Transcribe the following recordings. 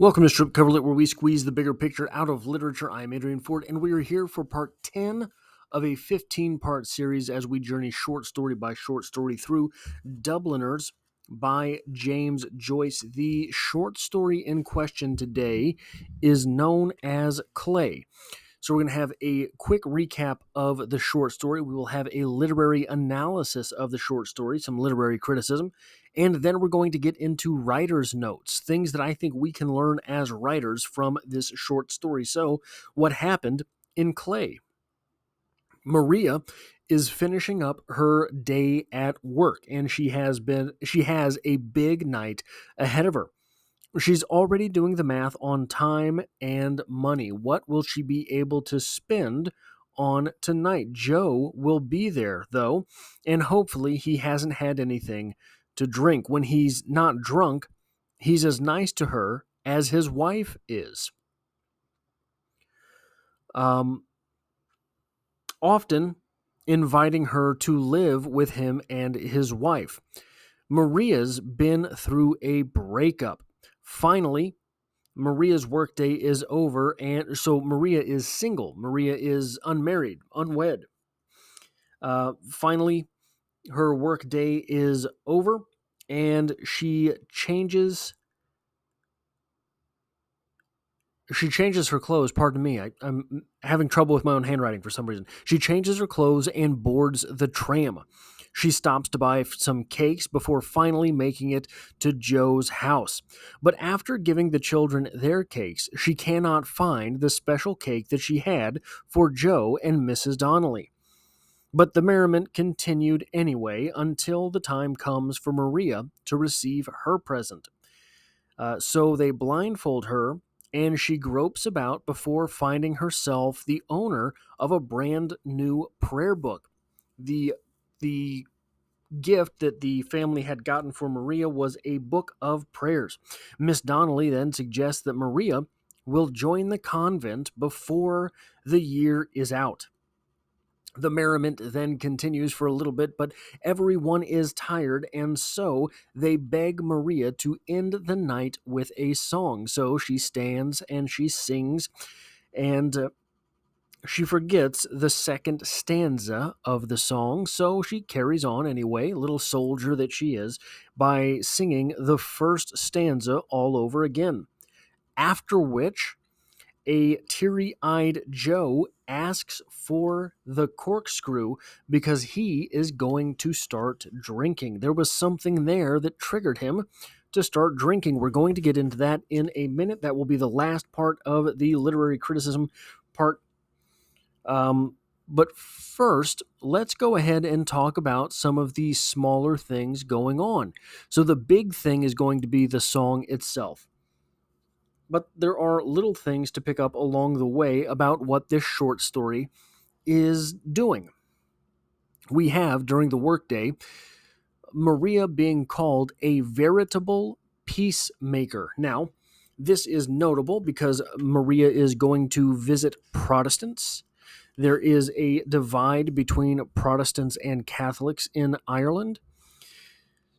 Welcome to Strip Cover Lit, where we squeeze the bigger picture out of literature. I'm Adrian Ford, and we are here for part 10 of a 15-part series as we journey short story by short story through Dubliners by James Joyce. The short story in question today is known as Clay. So we're going to have a quick recap of the short story. We will have a literary analysis of the short story, some literary criticism, and then we're going to get into writer's notes, things that I think we can learn as writers from this short story. So, what happened in Clay? Maria is finishing up her day at work, and she has a big night ahead of her. She's already doing the math on time and money. What will she be able to spend on tonight? Joe will be there, though, and hopefully he hasn't had anything to drink. When he's not drunk, he's as nice to her as his wife is. Often inviting her to live with him and his wife. Maria's been through a breakup. Finally, Maria's workday is over, and so Maria is single. Maria is unmarried, unwed. Finally, her workday is over, and she changes her clothes. Pardon me, I'm having trouble with my own handwriting for some reason. She changes her clothes and boards the tram. She stops to buy some cakes before finally making it to Joe's house. But after giving the children their cakes, she cannot find the special cake that she had for Joe and Mrs. Donnelly. But the merriment continued anyway until the time comes for Maria to receive her present. So they blindfold her, and she gropes about before finding herself the owner of a brand new prayer book. The gift that the family had gotten for Maria was a book of prayers. Miss Donnelly then suggests that Maria will join the convent before the year is out. The merriment then continues for a little bit, but everyone is tired, and so they beg Maria to end the night with a song. So she stands and she sings, and she forgets the second stanza of the song, so she carries on anyway, little soldier that she is, by singing the first stanza all over again. After which, a teary-eyed Joe asks for the corkscrew because he is going to start drinking. There was something there that triggered him to start drinking. We're going to get into that in a minute. That will be the last part of the literary criticism part. But first, let's go ahead and talk about some of the smaller things going on. So the big thing is going to be the song itself. But there are little things to pick up along the way about what this short story is doing. We have, during the workday, Maria being called a veritable peacemaker. Now, this is notable because Maria is going to visit Protestants. There is a divide between Protestants and Catholics in Ireland.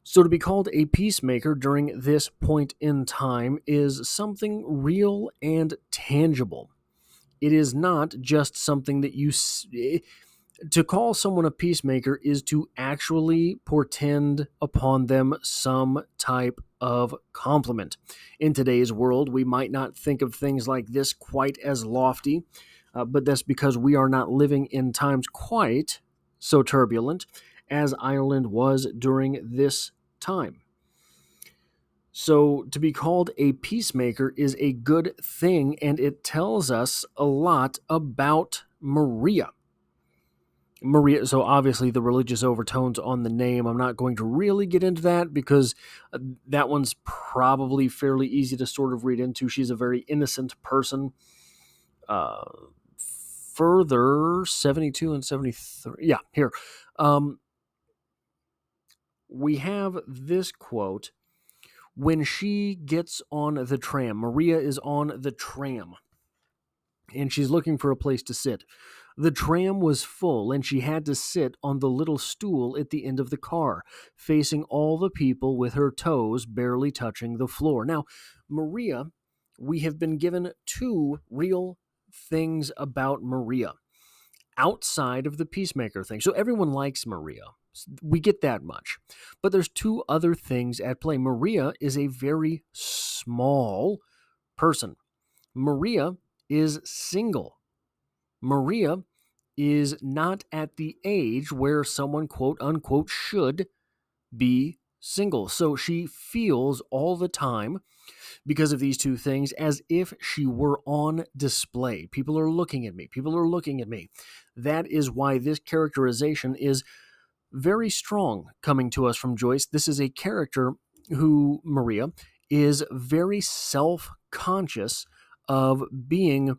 So to be called a peacemaker during this point in time is something real and tangible. It is not just something that to call someone a peacemaker is to actually portend upon them some type of compliment. In today's world, we might not think of things like this quite as lofty, but that's because we are not living in times quite so turbulent as Ireland was during this time. So to be called a peacemaker is a good thing, and it tells us a lot about Maria. So obviously the religious overtones on the name, I'm not going to really get into that because that one's probably fairly easy to sort of read into. She's a very innocent person. Further, 72 and 73. Yeah, here. We have this quote. When she gets on the tram, Maria is on the tram, and she's looking for a place to sit. The tram was full, and she had to sit on the little stool at the end of the car, facing all the people with her toes barely touching the floor. Now, Maria we have been given two real things about Maria outside of the peacemaker thing. So everyone likes Maria. We get that much. But there's two other things at play. Maria is a very small person. Maria is single. Maria is not at the age where someone, quote unquote, should be single. So she feels all the time, because of these two things, as if she were on display. People are looking at me. People are looking at me. That is why this characterization is very strong coming to us from Joyce. This is a character who, Maria, is very self-conscious of being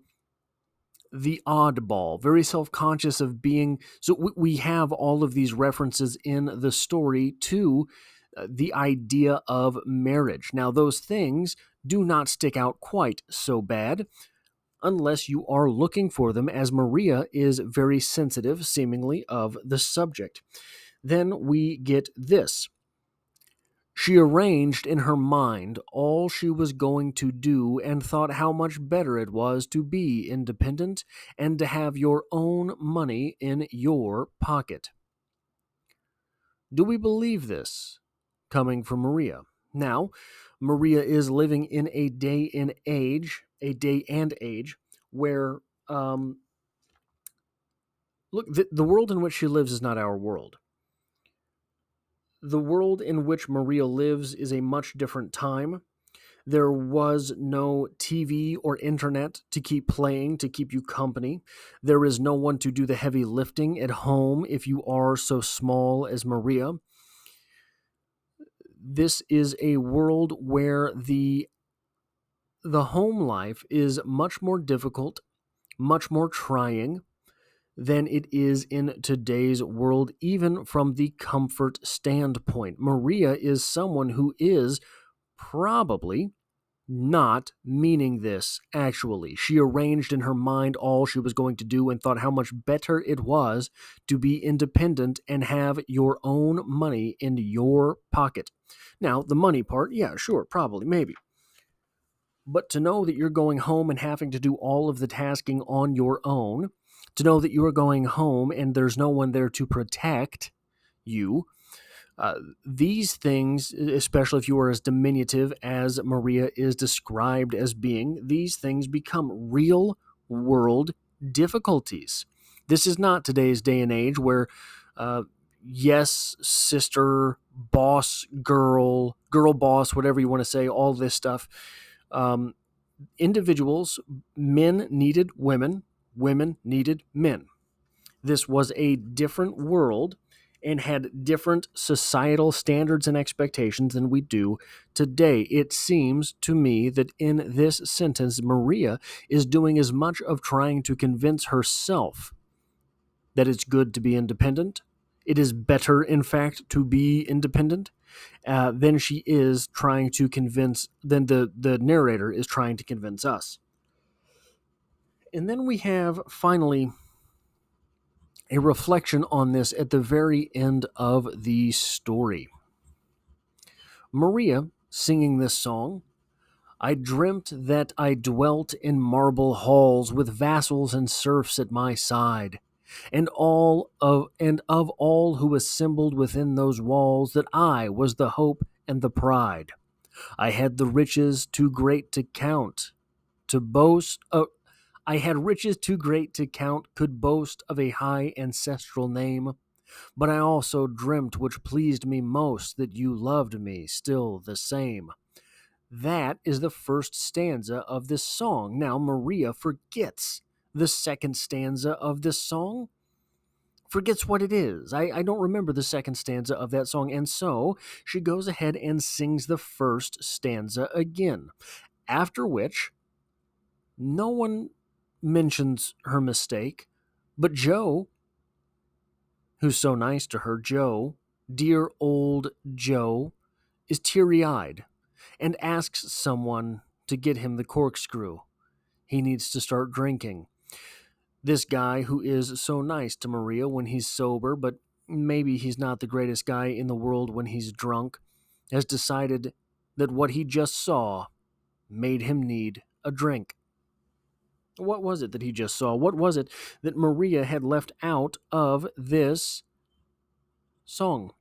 the oddball, very self-conscious of being. So we have all of these references in the story to the idea of marriage. Now, those things do not stick out quite so bad unless you are looking for them, as Maria is very sensitive, seemingly, of the subject. Then we get this. She arranged in her mind all she was going to do and thought how much better it was to be independent and to have your own money in your pocket. Do we believe this coming from Maria? Now, Maria is living in a day and age where, look, the world in which she lives is not our world. The world in which Maria lives is a much different time. There was no TV or internet to keep playing, to keep you company. There is no one to do the heavy lifting at home if you are so small as Maria. This is a world where the home life is much more difficult, much more trying than it is in today's world, even from the comfort standpoint. Maria is someone who is probably not meaning this, actually. She arranged in her mind all she was going to do and thought how much better it was to be independent and have your own money in your pocket. Now, the money part, yeah, sure, probably, maybe. But to know that you're going home and having to do all of the tasking on your own, to know that you are going home and there's no one there to protect you, these things, especially if you are as diminutive as Maria is described as being, these things become real world difficulties. This is not today's day and age where, yes, sister, boss, girl boss, whatever you want to say, all this stuff. Individuals, men needed women, women needed men. This was a different world and had different societal standards and expectations than we do today. It seems to me that in this sentence, Maria is doing as much of trying to convince herself that it's good to be independent. It is better, in fact, to be independent than she is trying to convince, than the narrator is trying to convince us. And then we have, finally, a reflection on this at the very end of the story. Maria singing this song. I dreamt that I dwelt in marble halls with vassals and serfs at my side, and of all who assembled within those walls, that I was the hope and the pride. I had the riches too great to count, to boast of, I had riches too great to count, could boast of a high ancestral name. But I also dreamt, which pleased me most, that you loved me still the same. That is the first stanza of this song. Now, Maria forgets the second stanza of this song, forgets what it is. I don't remember the second stanza of that song, and so she goes ahead and sings the first stanza again, after which no one mentions her mistake, but Joe, who's so nice to her, Joe, dear old Joe, is teary-eyed and asks someone to get him the corkscrew. He needs to start drinking. This guy who is so nice to Maria when he's sober, but maybe he's not the greatest guy in the world when he's drunk, has decided that what he just saw made him need a drink. What was it that he just saw? What was it that Maria had left out of this song?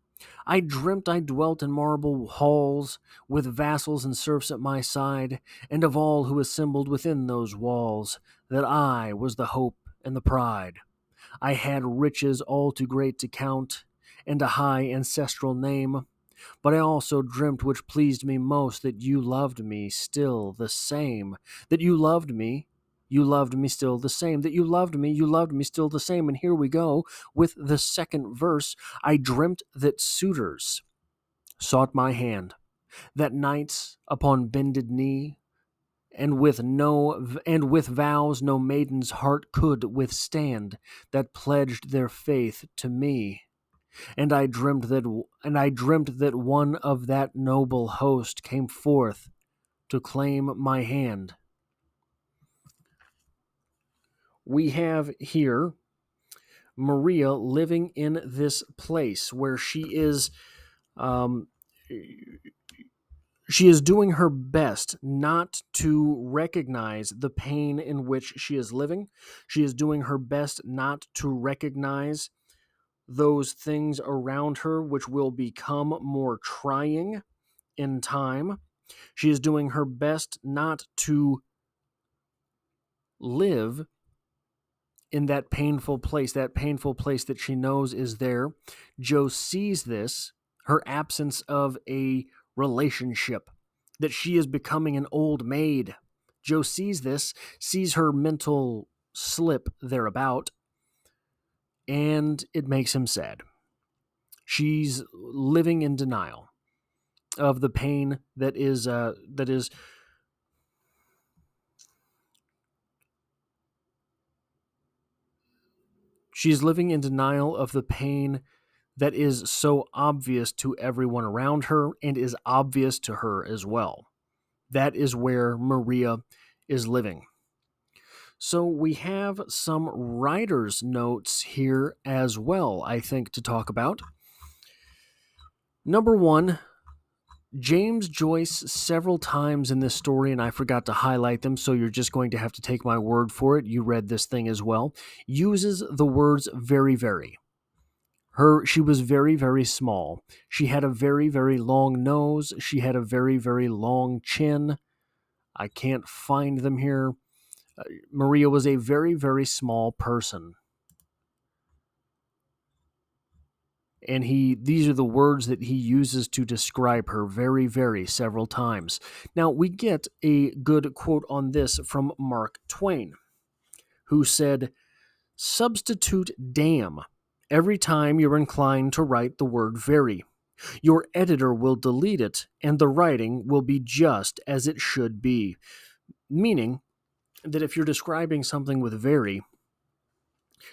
I dreamt I dwelt in marble halls, with vassals and serfs at my side, and of all who assembled within those walls, that I was the hope and the pride. I had riches all too great to count, and a high ancestral name. But I also dreamt, which pleased me most, that you loved me still the same. That you loved me still the same. That you loved me still the same. And here we go with the second verse. I dreamt that suitors sought my hand, that knights upon bended knee, and with vows no maiden's heart could withstand, that pledged their faith to me. And I dreamt that one of that noble host came forth to claim my hand. We have here Maria living in this place where um, she is doing her best not to recognize the pain in which she is living. She is doing her best not to recognize those things around her which will become more trying in time. She is doing her best not to live in that painful place that she knows is there. Jo sees this, her absence of a relationship, that she is becoming an old maid. Jo sees this, sees her mental slip thereabout, and it makes him sad. She's living in denial of the pain that is. She's living in denial of the pain that is so obvious to everyone around her and is obvious to her as well. That is where Maria is living. So we have some writer's notes here as well, I think, to talk about. Number one, James Joyce, several times in this story, and I forgot to highlight them, so you're just going to have to take my word for it. You read this thing as well. Uses the words very, very. She was very, very small. She had a very, very long nose. She had a very, very long chin. I can't find them here. Maria was a very, very small person. And these are the words that he uses to describe her very, very several times. Now, we get a good quote on this from Mark Twain, who said, "Substitute damn every time you're inclined to write the word very. Your editor will delete it, and the writing will be just as it should be." Meaning that if you're describing something with very,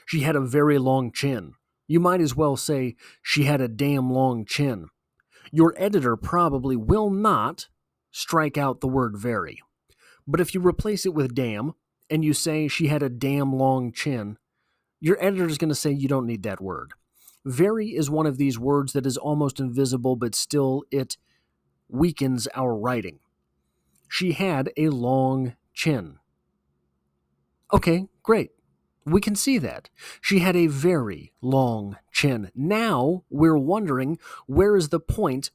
she had a very long chin. You might as well say she had a damn long chin. Your editor probably will not strike out the word very. But if you replace it with damn and you say she had a damn long chin, your editor is going to say you don't need that word. Very is one of these words that is almost invisible, but still it weakens our writing. She had a long chin. Okay, great. We can see that. She had a very long chin. Now we're wondering, where is the point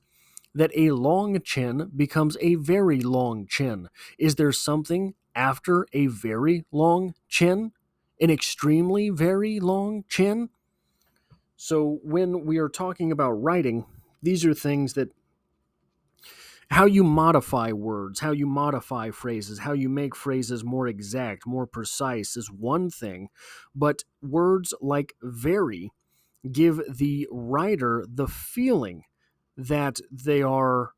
that a long chin becomes a very long chin? Is there something after a very long chin? An extremely very long chin? So when we are talking about writing, these are things that how you modify words, how you modify phrases, how you make phrases more exact, more precise is one thing, but words like very give the writer the feeling that they are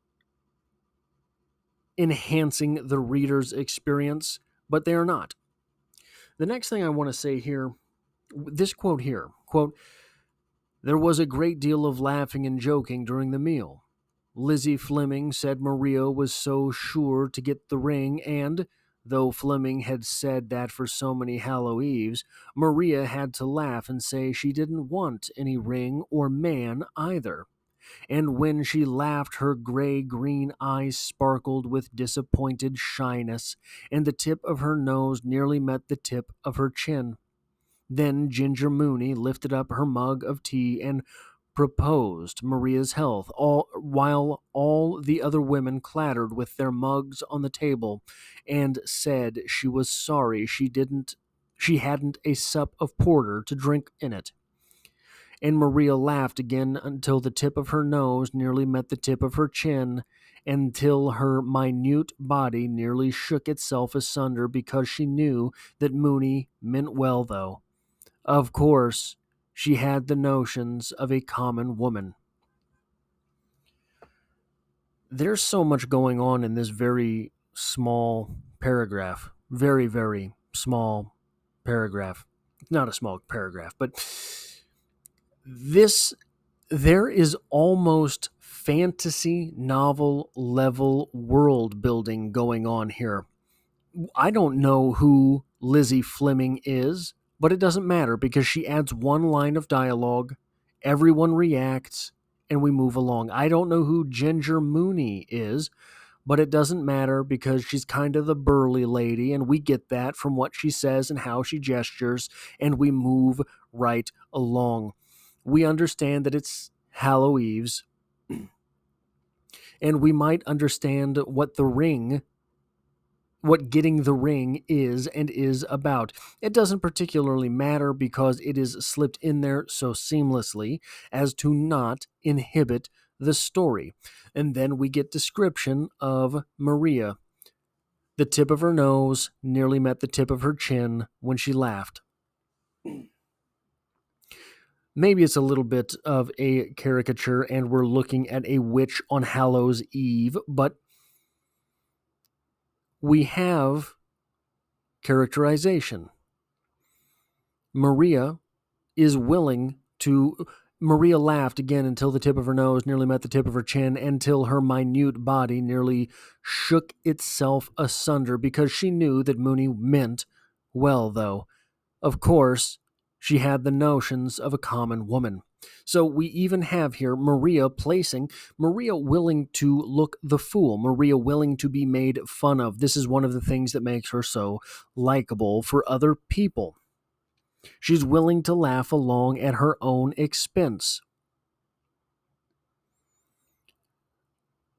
enhancing the reader's experience, but they are not. The next thing I want to say here, this quote here, quote, "There was a great deal of laughing and joking during the meal. Lizzie Fleming said Maria was so sure to get the ring, and, though Fleming had said that for so many Hallow Eves, Maria had to laugh and say she didn't want any ring or man either. and when she laughed, her gray-green eyes sparkled with disappointed shyness, and the tip of her nose nearly met the tip of her chin. Then Ginger Mooney lifted up her mug of tea and proposed Maria's health, while all the other women clattered with their mugs on the table and said she was sorry she hadn't a sup of porter to drink in it. And Maria laughed again until the tip of her nose nearly met the tip of her chin, until her minute body nearly shook itself asunder because she knew that Mooney meant well, though. Of course, she had the notions of a common woman. There's so much going on in this very small paragraph. Very, very small paragraph. Not a small paragraph, but this, there is almost fantasy novel level world building going on here. I don't know who Lizzie Fleming is, but it doesn't matter because she adds one line of dialogue, everyone reacts, and we move along. I don't know who Ginger Mooney is, but it doesn't matter because she's kind of the burly lady, and we get that from what she says and how she gestures, and we move right along. We understand that it's Hallow Eves, and we might understand what getting the ring is and is about. It doesn't particularly matter because it is slipped in there so seamlessly as to not inhibit the story. And then we get description of Maria. The tip of her nose nearly met the tip of her chin when she laughed. Maybe it's a little bit of a caricature and we're looking at a witch on Hallows Eve, but we have characterization. Maria Maria laughed again until the tip of her nose nearly met the tip of her chin, until her minute body nearly shook itself asunder because she knew that Mooney meant well, though. Of course, she had the notions of a common woman. So we even have here Maria willing to look the fool, Maria willing to be made fun of. This is one of the things that makes her so likable for other people. She's willing to laugh along at her own expense.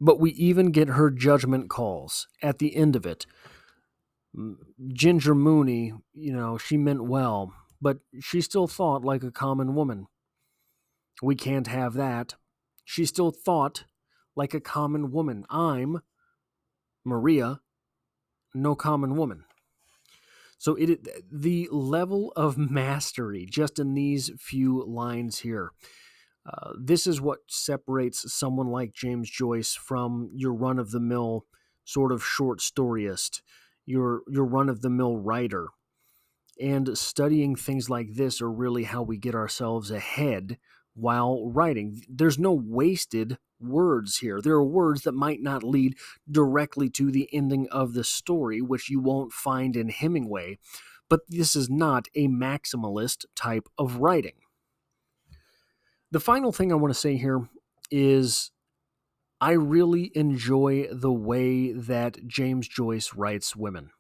But we even get her judgment calls at the end of it. Ginger Mooney, she meant well, but she still thought like a common woman. We can't have that. She still thought like a common woman. I'm Maria, no common woman. So the level of mastery just in these few lines here. This is what separates someone like James Joyce from your run-of-the-mill sort of short storyist, your run-of-the-mill writer. And studying things like this are really how we get ourselves ahead while writing. There's no wasted words here. There are words that might not lead directly to the ending of the story, which you won't find in Hemingway, but this is not a maximalist type of writing. The final thing I want to say here is I really enjoy the way that James Joyce writes women.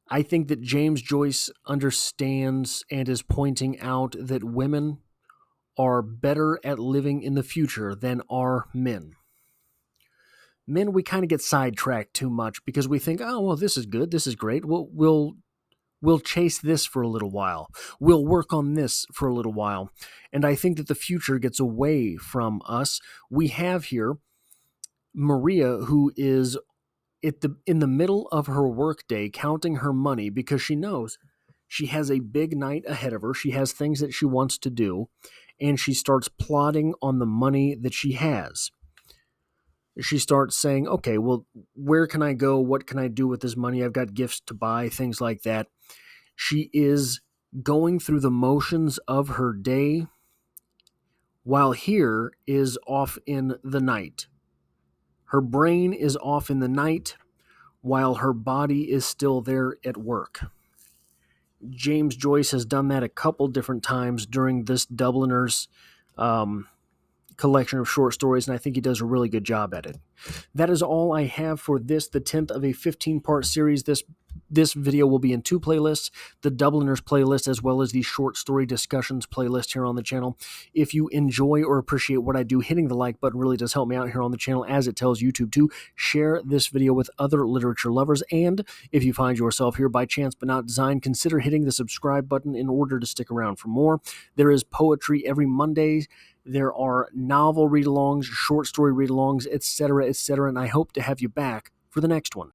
I think that James Joyce understands and is pointing out that women are better at living in the future than are men. Men, we kind of get sidetracked too much because we think, oh, well, this is good, this is great. We'll chase this for a little while. We'll work on this for a little while. And I think that the future gets away from us. We have here Maria, who is in the middle of her workday counting her money because she knows she has a big night ahead of her. She has things that she wants to do, and she starts plotting on the money that she has. She starts saying, okay, well, where can I go? What can I do with this money? I've got gifts to buy, things like that. She is going through the motions of her day while here is off in the night. Her brain is off in the night while her body is still there at work. James Joyce has done that a couple different times during this Dubliners collection of short stories, and I think he does a really good job at it. That is all I have for this, the 10th of a 15-part series. This video will be in two playlists, the Dubliners playlist as well as the short story discussions playlist here on the channel. If you enjoy or appreciate what I do, hitting the like button really does help me out here on the channel, as it tells YouTube to share this video with other literature lovers. And if you find yourself here by chance but not design, consider hitting the subscribe button in order to stick around for more. There is poetry every Monday. There are novel read-alongs, short story read-alongs, etc., etc., and I hope to have you back for the next one.